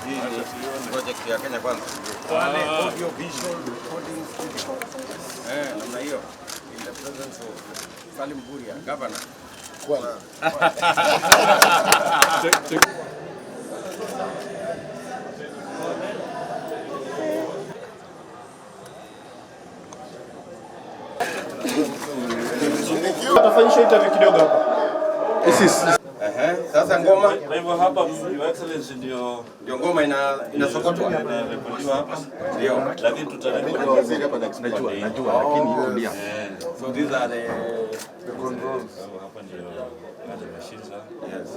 Hii ni project ya Kenya Kwanza. Kwale Audiovisual Recording Studio. Namna hiyo. In the presence of Salim Buria, Governor. Kwale. Atafanyisha interview kidogo hapa. Sasa ngoma kwa hivyo hapa Your Excellency ndio ngoma inasokotwa. Inarekodiwa hapa. Ndio. Lakini tutarekodi waziri hapa najua lakini kulia. So these are the controls. Hapa ndio wale machines. Yes.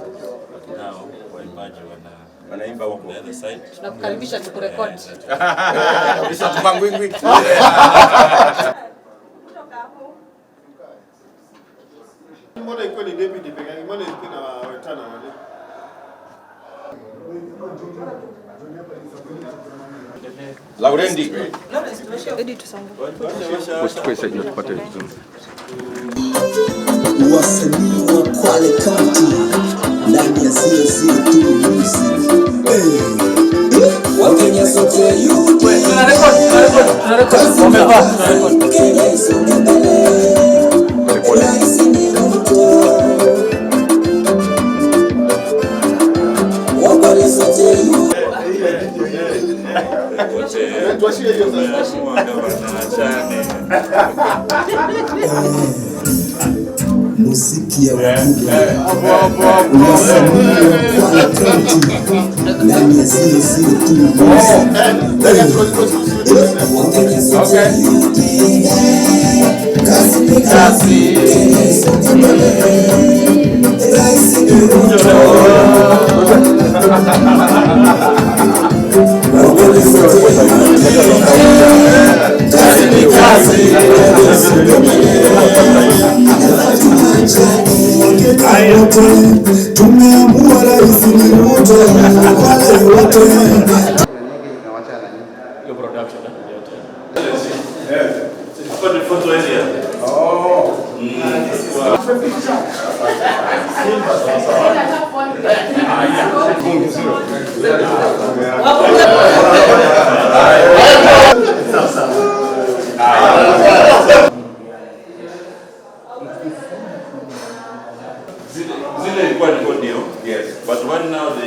Nao waimbaji wanaimba huko. The other side. Tunakukaribisha tukurekodi. Kisha tupangwingwi. Mbona iko ni deputy peke yake? Mbona iko na wetana wale? Laurendi. Edit tusonge. Kusikwesa ndio tupate vizuri. Wasanii wa Kwale County ndani ya 002 Music. Wakenya sote yuti. Tunarekodi. Kenya sote mbele. Rais ni Ruto. Wakwale sote yuti. Tuashie hiyo sasa. Muziki ya wakubwa wasanii wa Kwale County ndani ya 002 Music. Wakenya sote yuti. Kazi ni kazi. Kenya sote mbele. Rais ni Ruto. Wakenya sote yuti. Kazi ni kazi. Kenya sote mbele. Tumeamua rais ni Ruto. Wale wote Your production yote. Hapa ni photo area. Zile ilikuwa ni audio. Yes. But one now the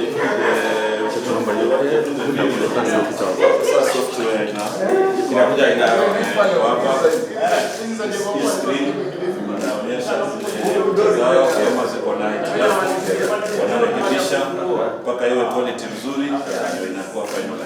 software Inakuja hapa screen inaonyesha zao kama ziko na hitilafu, wanarekebisha mpaka iwe quality nzuri, ndio inakuwa final.